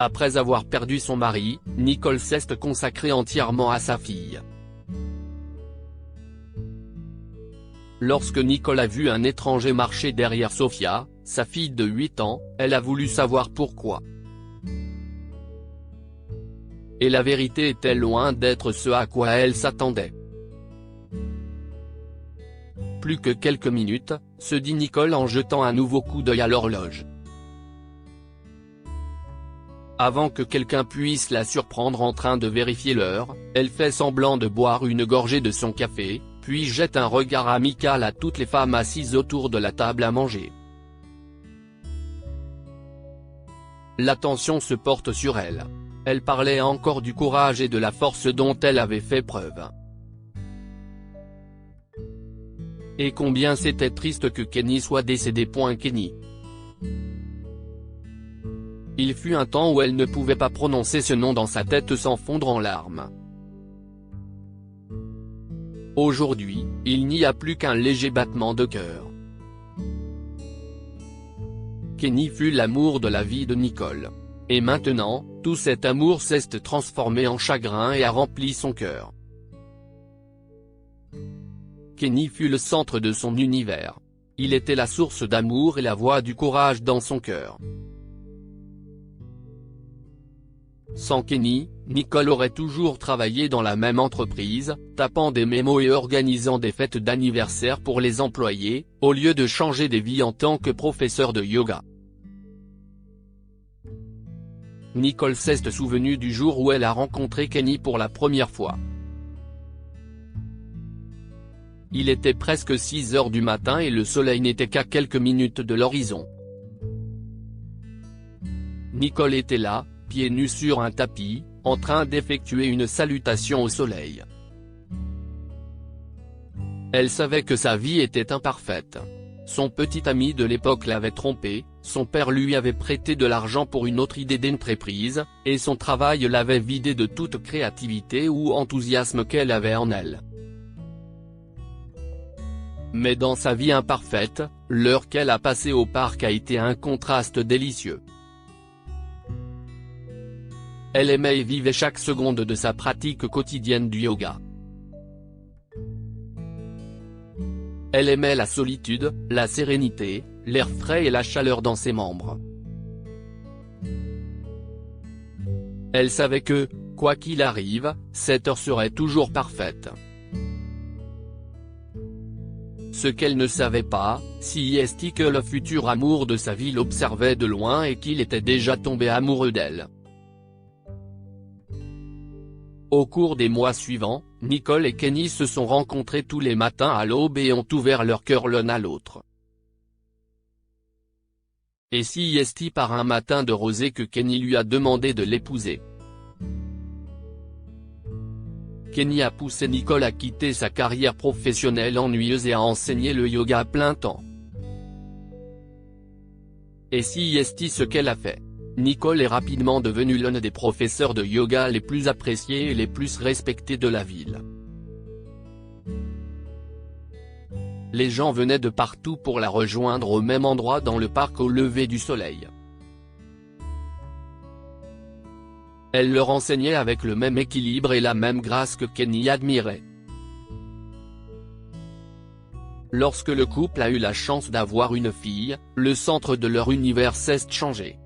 Après avoir perdu son mari, Nicole s'est consacrée entièrement à sa fille. Lorsque Nicole a vu un étranger marcher derrière Sofia, sa fille de 8 ans, elle a voulu savoir pourquoi. Et la vérité était loin d'être ce à quoi elle s'attendait. Plus que quelques minutes, se dit Nicole en jetant un nouveau coup d'œil à l'horloge. Avant que quelqu'un puisse la surprendre en train de vérifier l'heure, elle fait semblant de boire une gorgée de son café, puis jette un regard amical à toutes les femmes assises autour de la table à manger. L'attention se porte sur elle. Elle parlait encore du courage et de la force dont elle avait fait preuve. Et combien c'était triste que Kenny soit décédé. Kenny. Il fut un temps où elle ne pouvait pas prononcer ce nom dans sa tête sans fondre en larmes. Aujourd'hui, il n'y a plus qu'un léger battement de cœur. Kenny fut l'amour de la vie de Nicole. Et maintenant, tout cet amour s'est transformé en chagrin et a rempli son cœur. Kenny fut le centre de son univers. Il était la source d'amour et la voix du courage dans son cœur. Sans Kenny, Nicole aurait toujours travaillé dans la même entreprise, tapant des mémos et organisant des fêtes d'anniversaire pour les employés, au lieu de changer des vies en tant que professeur de yoga. Nicole s'est souvenue du jour où elle a rencontré Kenny pour la première fois. Il était presque 6 heures du matin et le soleil n'était qu'à quelques minutes de l'horizon. Nicole était là, pieds nus sur un tapis, en train d'effectuer une salutation au soleil. Elle savait que sa vie était imparfaite. Son petit ami de l'époque l'avait trompée, son père lui avait prêté de l'argent pour une autre idée d'entreprise, et son travail l'avait vidé de toute créativité ou enthousiasme qu'elle avait en elle. Mais dans sa vie imparfaite, l'heure qu'elle a passée au parc a été un contraste délicieux. Elle aimait et vivait chaque seconde de sa pratique quotidienne du yoga. Elle aimait la solitude, la sérénité, l'air frais et la chaleur dans ses membres. Elle savait que, quoi qu'il arrive, cette heure serait toujours parfaite. Ce qu'elle ne savait pas, c'est que le futur amour de sa vie l'observait de loin et qu'il était déjà tombé amoureux d'elle. Au cours des mois suivants, Nicole et Kenny se sont rencontrés tous les matins à l'aube et ont ouvert leur cœur l'un à l'autre. Et c'est par un matin de rosée que Kenny lui a demandé de l'épouser. Kenny a poussé Nicole à quitter sa carrière professionnelle ennuyeuse et à enseigner le yoga à plein temps. Et c'est ce qu'elle a fait. Nicole est rapidement devenue l'un des professeurs de yoga les plus appréciés et les plus respectés de la ville. Les gens venaient de partout pour la rejoindre au même endroit dans le parc au lever du soleil. Elle leur enseignait avec le même équilibre et la même grâce que Kenny admirait. Lorsque le couple a eu la chance d'avoir une fille, le centre de leur univers s'est changé.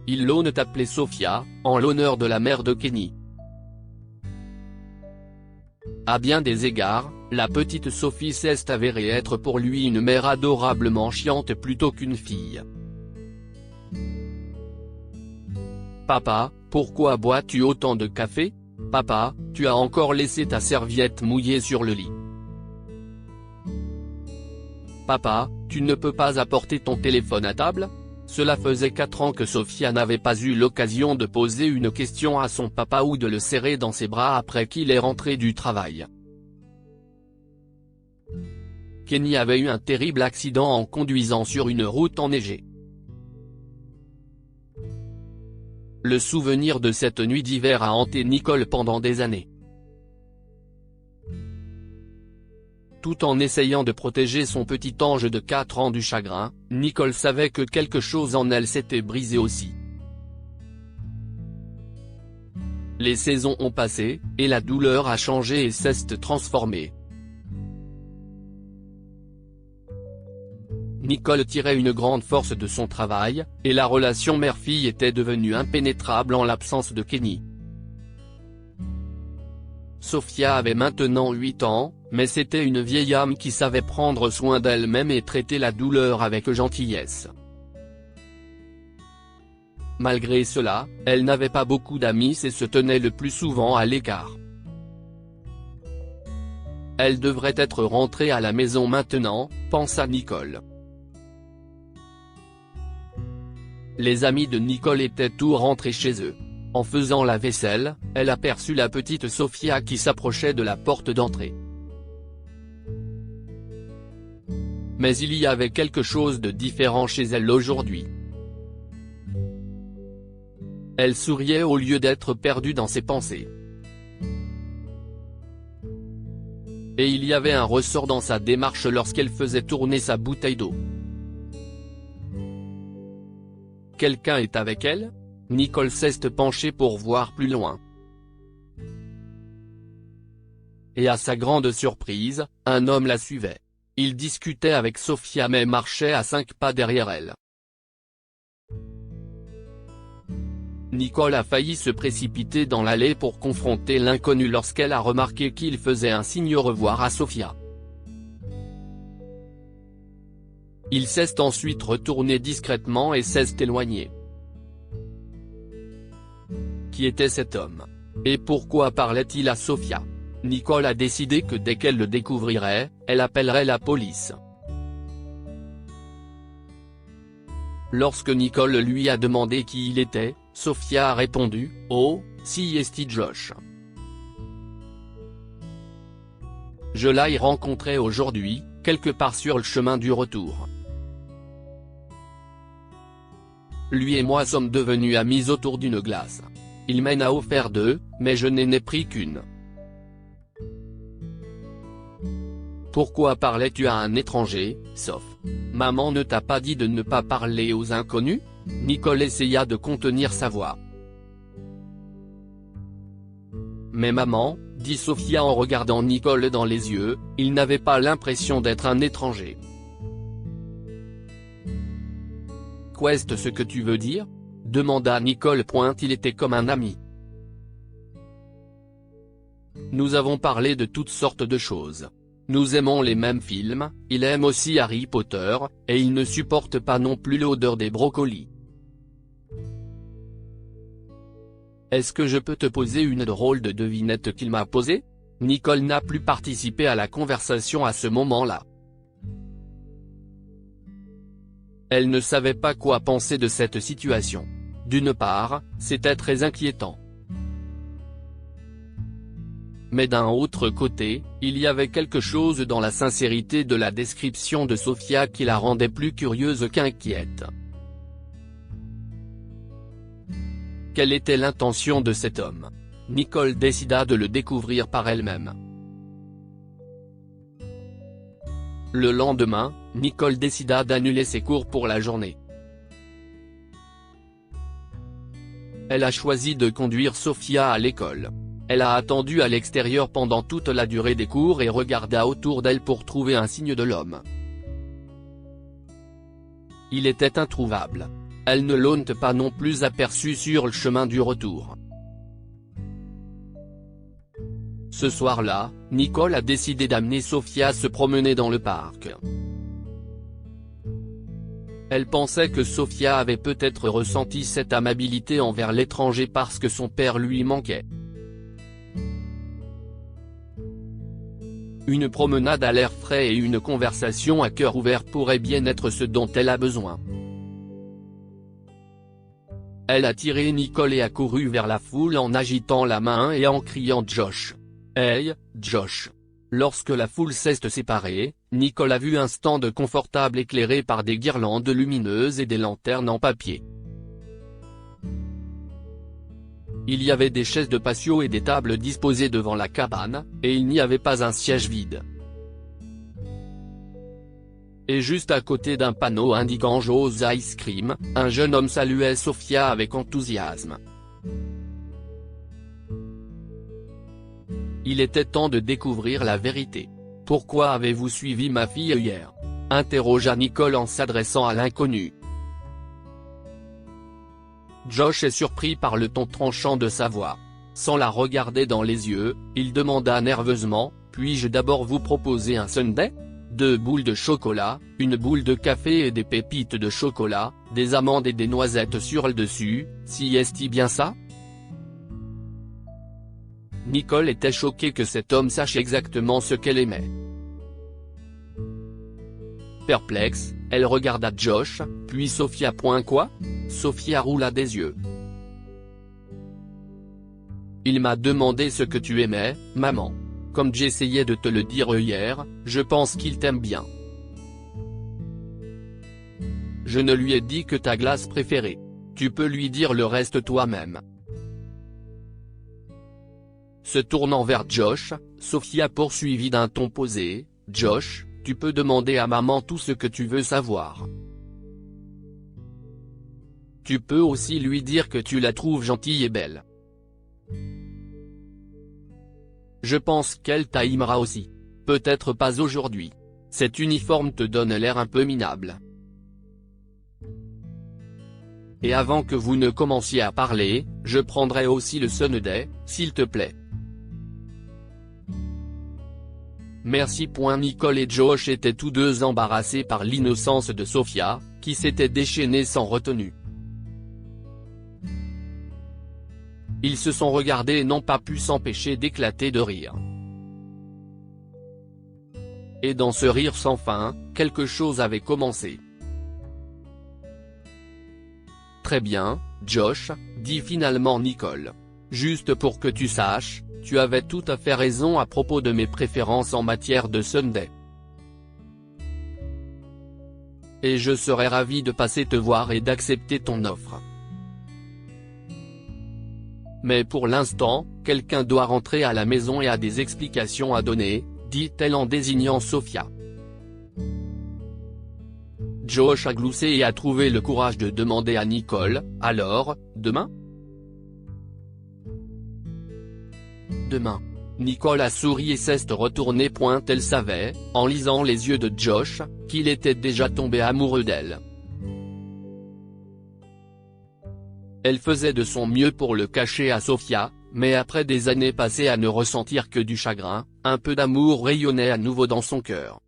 Ils l'ont appelée Sofia, en l'honneur de la mère de Kenny. À bien des égards, la petite Sophie s'est avérée être pour lui une mère adorablement chiante plutôt qu'une fille. Papa, pourquoi bois-tu autant de café? Papa, tu as encore laissé ta serviette mouillée sur le lit. Papa, tu ne peux pas apporter ton téléphone à table? Cela faisait 4 ans que Sofia n'avait pas eu l'occasion de poser une question à son papa ou de le serrer dans ses bras après qu'il est rentré du travail. Kenny avait eu un terrible accident en conduisant sur une route enneigée. Le souvenir de cette nuit d'hiver a hanté Nicole pendant des années. Tout en essayant de protéger son petit ange de 4 ans du chagrin, Nicole savait que quelque chose en elle s'était brisé aussi. Les saisons ont passé, et la douleur a changé et s'est transformée. Nicole tirait une grande force de son travail, et la relation mère-fille était devenue impénétrable en l'absence de Kenny. Sophia avait maintenant 8 ans, mais c'était une vieille âme qui savait prendre soin d'elle-même et traiter la douleur avec gentillesse. Malgré cela, elle n'avait pas beaucoup d'amis et se tenait le plus souvent à l'écart. Elle devrait être rentrée à la maison maintenant, pensa Nicole. Les amis de Nicole étaient tous rentrés chez eux. En faisant la vaisselle, elle aperçut la petite Sophia qui s'approchait de la porte d'entrée. Mais il y avait quelque chose de différent chez elle aujourd'hui. Elle souriait au lieu d'être perdue dans ses pensées. Et il y avait un ressort dans sa démarche lorsqu'elle faisait tourner sa bouteille d'eau. Quelqu'un est avec elle ? Nicole s'est penchée pour voir plus loin. Et à sa grande surprise, un homme la suivait. Il discutait avec Sophia mais marchait à 5 pas derrière elle. Nicole a failli se précipiter dans l'allée pour confronter l'inconnu lorsqu'elle a remarqué qu'il faisait un signe au revoir à Sophia. Il s'est ensuite retourné discrètement et s'est éloigné. Qui était cet homme? Et pourquoi parlait-il à Sophia? Nicole a décidé que dès qu'elle le découvrirait, elle appellerait la police. Lorsque Nicole lui a demandé qui il était, Sophia a répondu « Oh, si est Josh. Je l'ai rencontré aujourd'hui, quelque part sur le chemin du retour. Lui et moi sommes devenus amis autour d'une glace. Il m'en a offert 2, mais je n'en ai pris qu'une. Pourquoi parlais-tu à un étranger, Soph? Maman ne t'a pas dit de ne pas parler aux inconnus? Nicole essaya de contenir sa voix. Mais maman, dit Sophia en regardant Nicole dans les yeux, il n'avait pas l'impression d'être un étranger. Qu'est-ce ce que tu veux dire? Demanda Nicole. Il était comme un ami. Nous avons parlé de toutes sortes de choses. Nous aimons les mêmes films, il aime aussi Harry Potter, et il ne supporte pas non plus l'odeur des brocolis. Est-ce que je peux te poser une drôle de devinette qu'il m'a posée? Nicole n'a plus participé à la conversation à ce moment-là. Elle ne savait pas quoi penser de cette situation. D'une part, c'était très inquiétant. Mais d'un autre côté, il y avait quelque chose dans la sincérité de la description de Sophia qui la rendait plus curieuse qu'inquiète. Quelle était l'intention de cet homme? Nicole décida de le découvrir par elle-même. Le lendemain, Nicole décida d'annuler ses cours pour la journée. Elle a choisi de conduire Sophia à l'école. Elle a attendu à l'extérieur pendant toute la durée des cours et regarda autour d'elle pour trouver un signe de l'homme. Il était introuvable. Elle ne l'ont pas non plus aperçu sur le chemin du retour. Ce soir-là, Nicole a décidé d'amener Sophia se promener dans le parc. Elle pensait que Sophia avait peut-être ressenti cette amabilité envers l'étranger parce que son père lui manquait. Une promenade à l'air frais et une conversation à cœur ouvert pourraient bien être ce dont elle a besoin. Elle a tiré Nicole et a couru vers la foule en agitant la main et en criant « Josh ! Hey, Josh !» Lorsque la foule s'est séparée, Nicole a vu un stand confortable éclairé par des guirlandes lumineuses et des lanternes en papier. Il y avait des chaises de patio et des tables disposées devant la cabane, et il n'y avait pas un siège vide. Et juste à côté d'un panneau indiquant Joe's Ice Cream, un jeune homme saluait Sofia avec enthousiasme. Il était temps de découvrir la vérité. « Pourquoi avez-vous suivi ma fille hier ?» interrogea Nicole en s'adressant à l'inconnu. Josh est surpris par le ton tranchant de sa voix. Sans la regarder dans les yeux, il demanda nerveusement, « Puis-je d'abord vous proposer un sundae ? 2 boules de chocolat, une boule de café et des pépites de chocolat, des amandes et des noisettes sur le dessus, si est-ce bien ça ?» Nicole était choquée que cet homme sache exactement ce qu'elle aimait. Perplexe, elle regarda Josh, puis Sofia. Quoi ? Sofia roula des yeux. Il m'a demandé ce que tu aimais, maman. Comme j'essayais de te le dire hier, je pense qu'il t'aime bien. Je ne lui ai dit que ta glace préférée. Tu peux lui dire le reste toi-même. Se tournant vers Josh, Sofia poursuivit d'un ton posé, « Josh, tu peux demander à maman tout ce que tu veux savoir. Tu peux aussi lui dire que tu la trouves gentille et belle. Je pense qu'elle t'aimera aussi. Peut-être pas aujourd'hui. Cet uniforme te donne l'air un peu minable. Et avant que vous ne commenciez à parler, je prendrai aussi le sundae, s'il te plaît. » Merci. Nicole et Josh étaient tous deux embarrassés par l'innocence de Sofia, qui s'était déchaînée sans retenue. Ils se sont regardés et n'ont pas pu s'empêcher d'éclater de rire. Et dans ce rire sans fin, quelque chose avait commencé. « Très bien, Josh, » dit finalement Nicole. « Juste pour que tu saches, tu avais tout à fait raison à propos de mes préférences en matière de sundae. Et je serais ravi de passer te voir et d'accepter ton offre. Mais pour l'instant, quelqu'un doit rentrer à la maison et a des explications à donner, » dit-elle en désignant Sofia. Josh a gloussé et a trouvé le courage de demander à Nicole, « Alors, demain ?» Demain. Nicole a souri et s'est retournée. Elle savait, en lisant les yeux de Josh, qu'il était déjà tombé amoureux d'elle. Elle faisait de son mieux pour le cacher à Sofia, mais après des années passées à ne ressentir que du chagrin, un peu d'amour rayonnait à nouveau dans son cœur.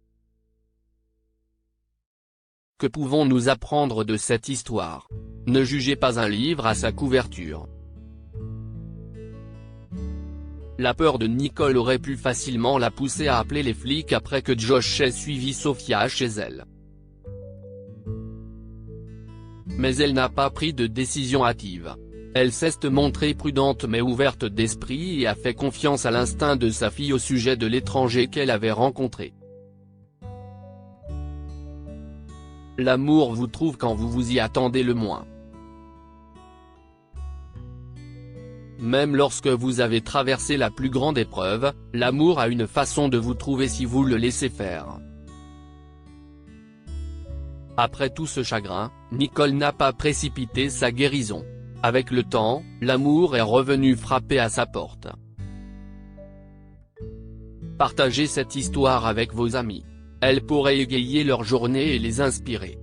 Que pouvons-nous apprendre de cette histoire ? Ne jugez pas un livre à sa couverture. La peur de Nicole aurait pu facilement la pousser à appeler les flics après que Josh ait suivi Sofia chez elle. Mais elle n'a pas pris de décision hâtive. Elle s'est montrée prudente mais ouverte d'esprit et a fait confiance à l'instinct de sa fille au sujet de l'étranger qu'elle avait rencontré. L'amour vous trouve quand vous vous y attendez le moins. Même lorsque vous avez traversé la plus grande épreuve, l'amour a une façon de vous trouver si vous le laissez faire. Après tout ce chagrin, Nicole n'a pas précipité sa guérison. Avec le temps, l'amour est revenu frapper à sa porte. Partagez cette histoire avec vos amis. Elle pourrait égayer leur journée et les inspirer.